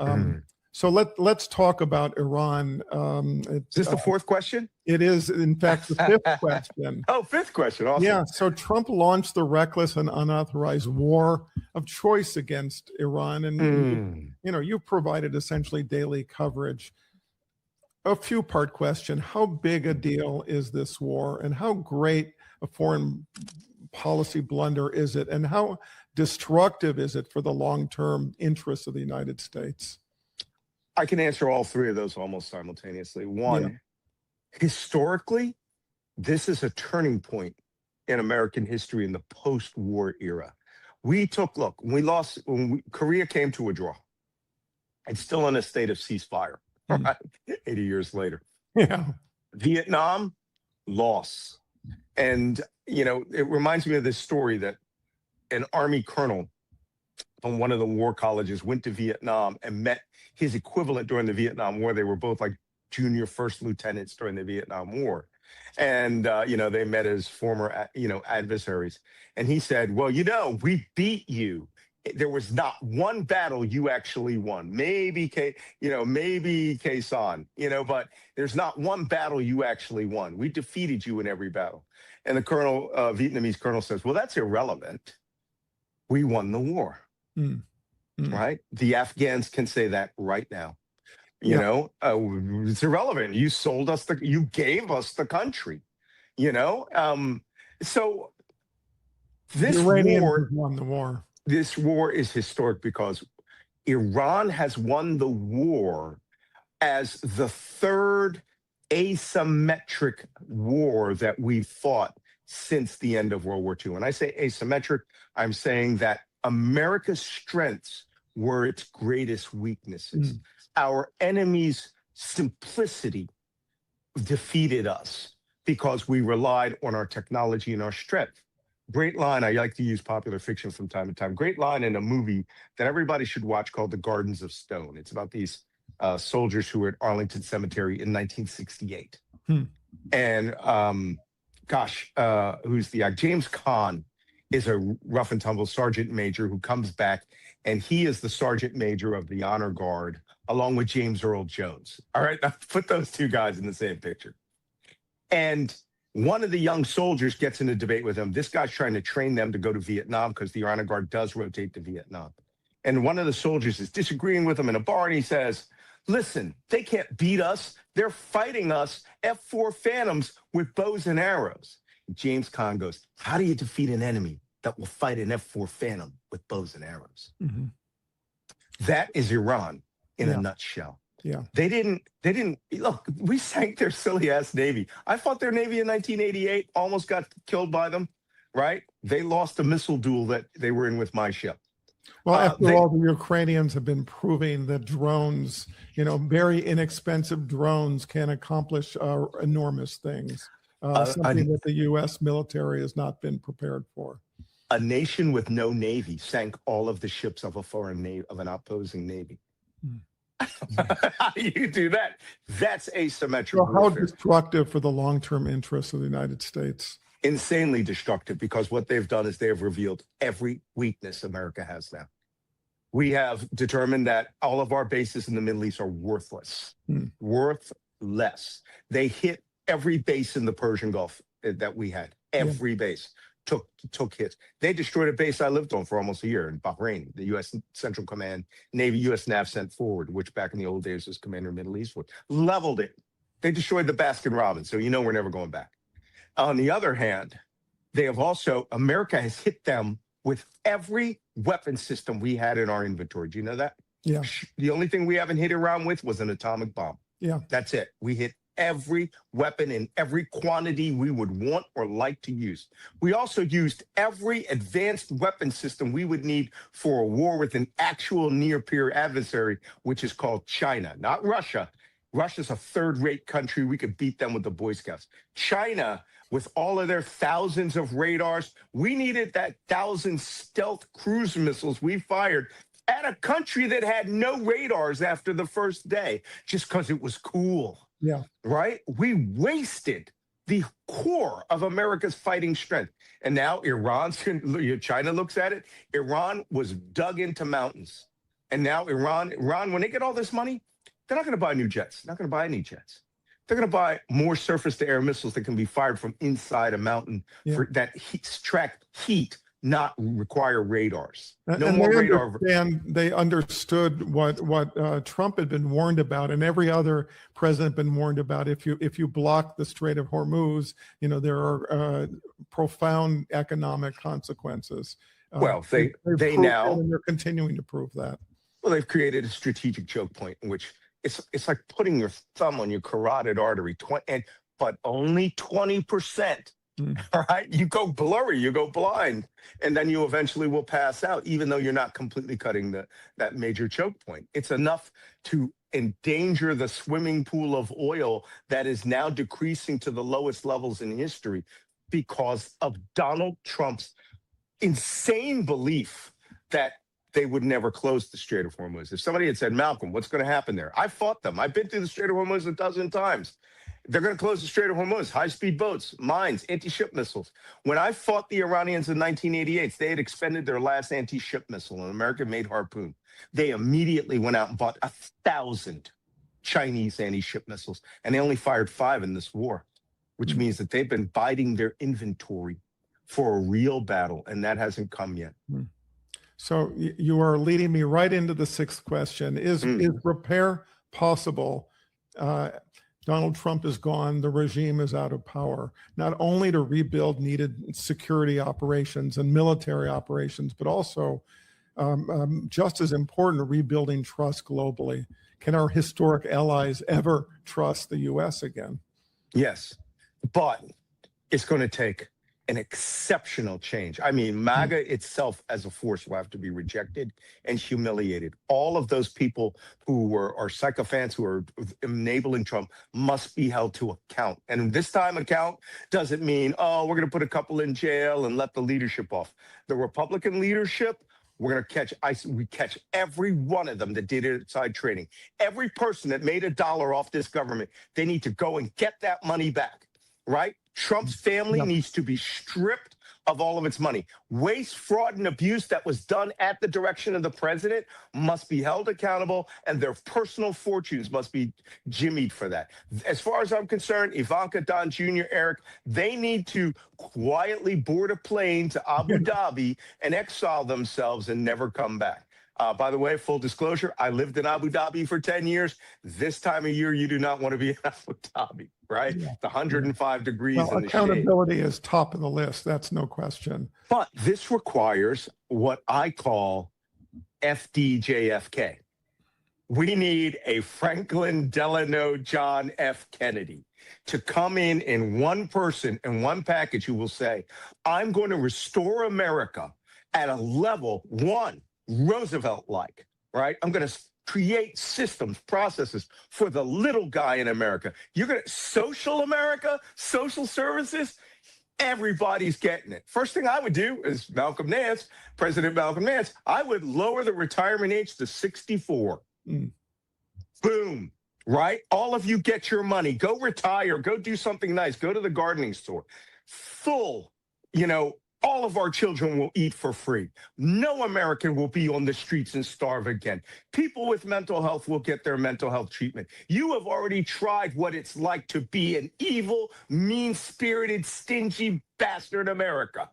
Mm. So let's talk about Iran. Is this the fourth question? It is, in fact, the fifth question. Oh, fifth question. Awesome. Yeah. So Trump launched the reckless and unauthorized war of choice against Iran, and you provided essentially daily coverage. A few-part question: how big a deal is this war, and how great a foreign policy blunder is it, and how destructive is it for the long-term interests of the United States? I can answer all three of those almost simultaneously. One, historically, this is a turning point in American history in the post-war era. When Korea came to a draw. It's still in a state of ceasefire, right? 80 years later. Yeah. Vietnam, loss. And, it reminds me of this story that an Army colonel from one of the war colleges went to Vietnam and met his equivalent during the Vietnam War. They were both like junior first lieutenants during the Vietnam War. And, they met as former, adversaries. And he said, well, we beat you. There was not one battle you actually won. Maybe Khe Sanh, but there's not one battle you actually won. We defeated you in every battle. And the Vietnamese colonel says, well, that's irrelevant. We won the war. Right? The Afghans can say that right now. It's irrelevant. You you gave us the country, so this war won the war. This war is historic because Iran has won the war as the third asymmetric war that we've fought since the end of World War II. When I say asymmetric, I'm saying that America's strengths were its greatest weaknesses. Our enemy's simplicity defeated us because we relied on our technology and our strength. Great line, I like to use popular fiction from time to time. Great line in a movie that everybody should watch called The Gardens of Stone. It's about these soldiers who were at Arlington Cemetery in 1968. And who's the actor? James Caan is a rough and tumble sergeant major who comes back, and he is the sergeant major of the honor guard, along with James Earl Jones. All right, now put those two guys in the same picture. And one of the young soldiers gets in a debate with him. This guy's trying to train them to go to Vietnam because the honor guard does rotate to Vietnam. And one of the soldiers is disagreeing with him in a bar, and he says, listen, they can't beat us. They're fighting us F-4 Phantoms with bows and arrows. James Caan goes, how do you defeat an enemy that will fight an F-4 Phantom with bows and arrows? That is Iran in a nutshell. Yeah. They didn't look, we sank their silly ass Navy. I fought their Navy in 1988, almost got killed by them, right? They lost a missile duel that they were in with my ship. Well, after all, the Ukrainians have been proving that drones, very inexpensive drones can accomplish enormous things. Something that the U.S. military has not been prepared for. A nation with no navy sank all of the ships of an opposing navy. How do you do that? That's asymmetric warfare. How destructive for the long-term interests of the United States? Insanely destructive, because what they've done is they have revealed every weakness America has now. We have determined that all of our bases in the Middle East are worthless. Worthless. They hit every base in the Persian Gulf that we had. Every base took hits. They destroyed a base I lived on for almost a year in Bahrain. The U.S. Central Command, Navy, U.S. NAV sent forward, which back in the old days was Commander Middle Eastward. Leveled it. They destroyed the Baskin Robbins, so we're never going back. On the other hand, America has hit them with every weapon system we had in our inventory. Do you know that? Yeah. The only thing we haven't hit around with was an atomic bomb. Yeah. That's it. We hit every weapon in every quantity we would want or like to use. We also used every advanced weapon system we would need for a war with an actual near-peer adversary, which is called China, not Russia. Russia's a third-rate country. We could beat them with the Boy Scouts. China, with all of their thousands of radars, we needed that 1,000 stealth cruise missiles we fired at a country that had no radars after the first day, just because it was cool. Yeah. Right? We wasted the core of America's fighting strength. And now China looks at it. Iran was dug into mountains. And now Iran, when they get all this money, they're not going to buy new jets. Not going to buy any jets. They're going to buy more surface-to-air missiles that can be fired from inside a mountain for that track heat, not require radars. No and more radar. They understood what Trump had been warned about, and every other president been warned about. If you block the Strait of Hormuz, there are profound economic consequences. Well, they now, and they're continuing to prove that. Well, they've created a strategic choke point in which it's like putting your thumb on your carotid artery, but only 20%. All right, you go blurry, you go blind, and then you eventually will pass out, even though you're not completely cutting that major choke point. It's enough to endanger the swimming pool of oil that is now decreasing to the lowest levels in history because of Donald Trump's insane belief that they would never close the Strait of Hormuz. If somebody had said, Malcolm, what's going to happen there? I fought them. I've been through the Strait of Hormuz a dozen times. They're going to close the Strait of Hormuz, high-speed boats, mines, anti-ship missiles. When I fought the Iranians in 1988, they had expended their last anti-ship missile, an American-made Harpoon. They immediately went out and bought 1,000 Chinese anti-ship missiles, and they only fired 5 in this war, which means that they've been biding their inventory for a real battle, and that hasn't come yet. So you are leading me right into the 6th question. Is repair possible? Donald Trump is gone. The regime is out of power, not only to rebuild needed security operations and military operations, but also just as important, rebuilding trust globally. Can our historic allies ever trust the U.S. again? Yes, but it's going to take an exceptional change. I mean, MAGA itself as a force will have to be rejected and humiliated. All of those people who are sycophants, who are enabling Trump, must be held to account. And this time account doesn't mean, oh, we're going to put a couple in jail and let the leadership off. The Republican leadership, we're going to we catch every one of them that did inside trading. Every person that made $1 off this government, they need to go and get that money back, right? Trump's family needs to be stripped of all of its money. Waste, fraud, and abuse that was done at the direction of the president must be held accountable, and their personal fortunes must be jimmied for that. As far as I'm concerned, Ivanka, Don Jr., Eric, they need to quietly board a plane to Abu Dhabi and exile themselves and never come back. By the way, full disclosure, I lived in Abu Dhabi for 10 years. This time of year, you do not want to be in Abu Dhabi, right? The 105 degrees in the shade. Accountability is top of the list. That's no question. But this requires what I call FDJFK. We need a Franklin Delano John F. Kennedy to come in one person, in one package, who will say, I'm going to restore America at a level, Roosevelt-like, right? I'm going to create systems, processes for the little guy in America. You're going to social America, social services, everybody's getting it. First thing I would do is President Malcolm Nance, I would lower the retirement age to 64. Boom, right? All of you get your money. Go retire. Go do something nice. Go to the gardening store. All of our children will eat for free. No American will be on the streets and starve again. People with mental health will get their mental health treatment. You have already tried what it's like to be an evil, mean-spirited, stingy bastard America.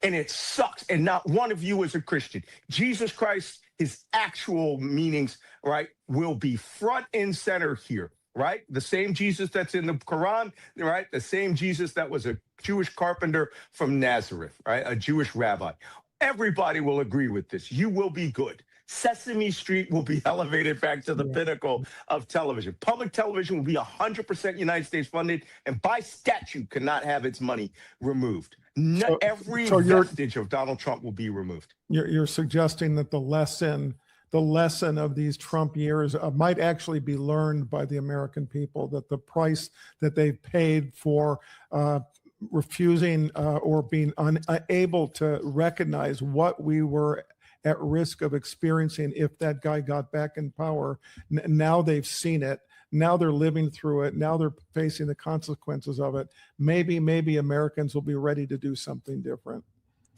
And it sucks. And not one of you is a Christian. Jesus Christ, his actual meanings, right, will be front and center here. Right? The same Jesus that's in the Quran, right? The same Jesus that was a Jewish carpenter from Nazareth, right? A Jewish rabbi. Everybody will agree with this. You will be good. Sesame Street will be elevated back to the pinnacle of television. Public television will be 100% United States funded, and by statute cannot have its money removed. Every vestige of Donald Trump will be removed. You're suggesting that the lesson of these Trump years might actually be learned by the American people, that the price that they've paid for refusing or being unable to recognize what we were at risk of experiencing if that guy got back in power. Now they've seen it. Now they're living through it. Now they're facing the consequences of it. Maybe Americans will be ready to do something different.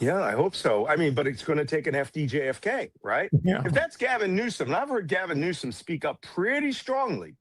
Yeah, I hope so. I mean, but it's going to take an FDJFK, right? Yeah. If that's Gavin Newsom, and I've heard Gavin Newsom speak up pretty strongly,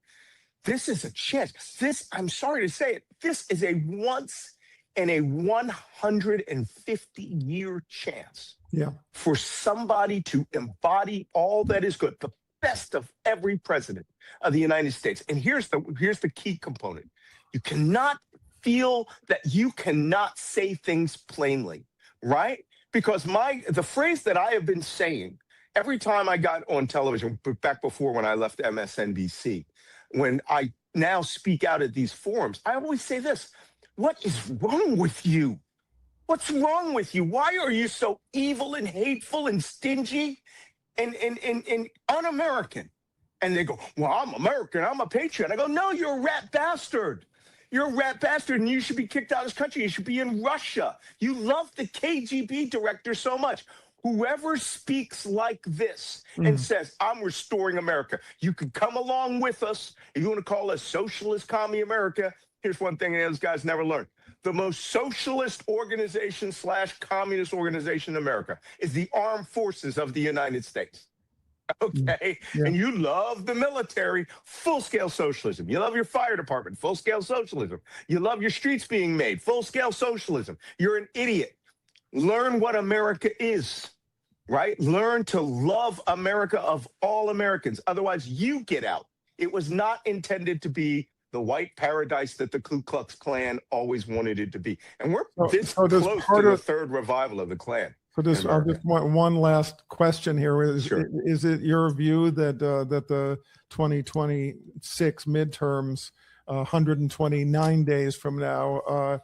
this is a chance. This, I'm sorry to say it, this is a once in a 150-year chance Yeah. for somebody to embody all that is good, the best of every president of the United States. And here's the key component. You cannot feel that you cannot say things plainly, right? Because the phrase that I have been saying every time I got on television, back before when I left MSNBC, when I now speak out at these forums, I always say this: what is wrong with you? What's wrong with you? Why are you so evil and hateful and stingy and un-American? And they go, well, I'm American, I'm a patriot. I go, no, you're a rat bastard. You're a rat bastard, and you should be kicked out of this country. You should be in Russia. You love the KGB director so much. Whoever speaks like this and says, I'm restoring America, you can come along with us. If you want to call us socialist commie America, here's one thing those guys never learned. The most socialist organization / communist organization in America is the armed forces of the United States. Okay. Yeah. And you love the military, full-scale socialism. You love your fire department, full-scale socialism. You love your streets being made, full-scale socialism. You're an idiot. Learn what America is, right? Learn to love America of all Americans. Otherwise, you get out. It was not intended to be the white paradise that the Ku Klux Klan always wanted it to be. And we're this close to the third revival of the Klan. So just one last question here is: Sure. Is it your view that that the 2026 midterms, 129 days from now,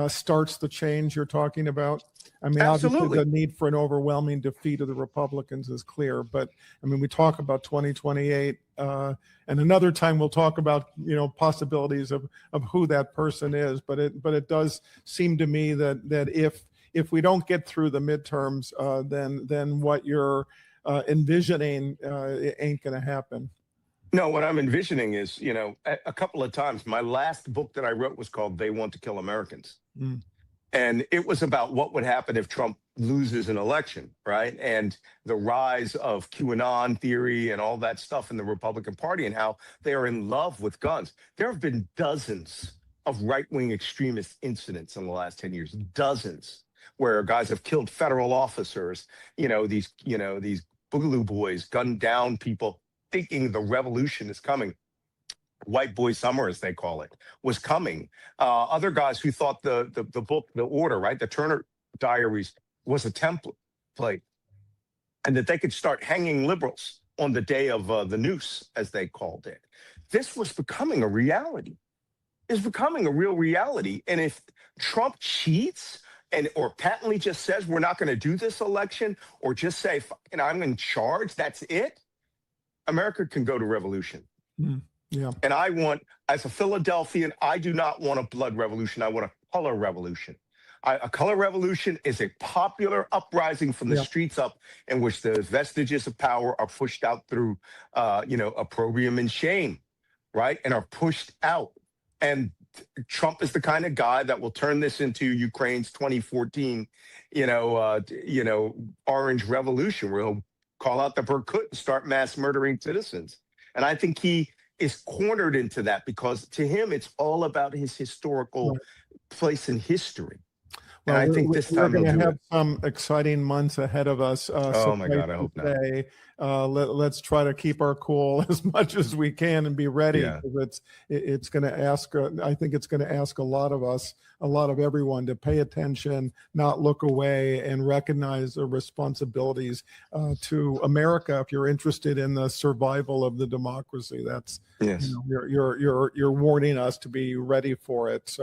starts the change you're talking about? I mean, Absolutely. Obviously the need for an overwhelming defeat of the Republicans is clear, but I mean, we talk about 2028, and another time we'll talk about, you know, possibilities of who that person is. But it does seem to me that if we don't get through the midterms, then what you're envisioning ain't going to happen. No, what I'm envisioning is, you know, a couple of times, my last book that I wrote was called They Want to Kill Americans. And it was about what would happen if Trump loses an election, right? And the rise of QAnon theory and all that stuff in the Republican Party and how they are in love with guns. There have been dozens of right-wing extremist incidents in the last 10 years, dozens, where guys have killed federal officers, these boogaloo boys gunned down people thinking the revolution is coming. White boy summer, as they call it, was coming. Other guys who thought the book, The Order, right, the Turner Diaries, was a template, and that they could start hanging liberals on the day of the noose, as they called it. This was becoming a reality. It's becoming a real reality. And if Trump cheats or patently just says we're not going to do this election, or just say, I'm in charge, that's it, America can go to revolution. Yeah. And I want, as a Philadelphian, I do not want a blood revolution. I want a color revolution. A color revolution is a popular uprising from the streets up, in which the vestiges of power are pushed out through, opprobrium and shame, right? And are pushed out. And Trump is the kind of guy that will turn this into Ukraine's 2014, orange revolution, where he'll call out the Berkut and start mass murdering citizens. And I think he is cornered into that because to him, it's all about his historical place in history. And I think this time we're going to have some exciting months ahead of us. Oh my God, I hope not. Let's try to keep our cool as much as we can and be ready. Yeah. It's going to ask. I think it's going to ask a lot of us, a lot of everyone, to pay attention, not look away, and recognize the responsibilities to America. If you're interested in the survival of the democracy, that's you're warning us to be ready for it. So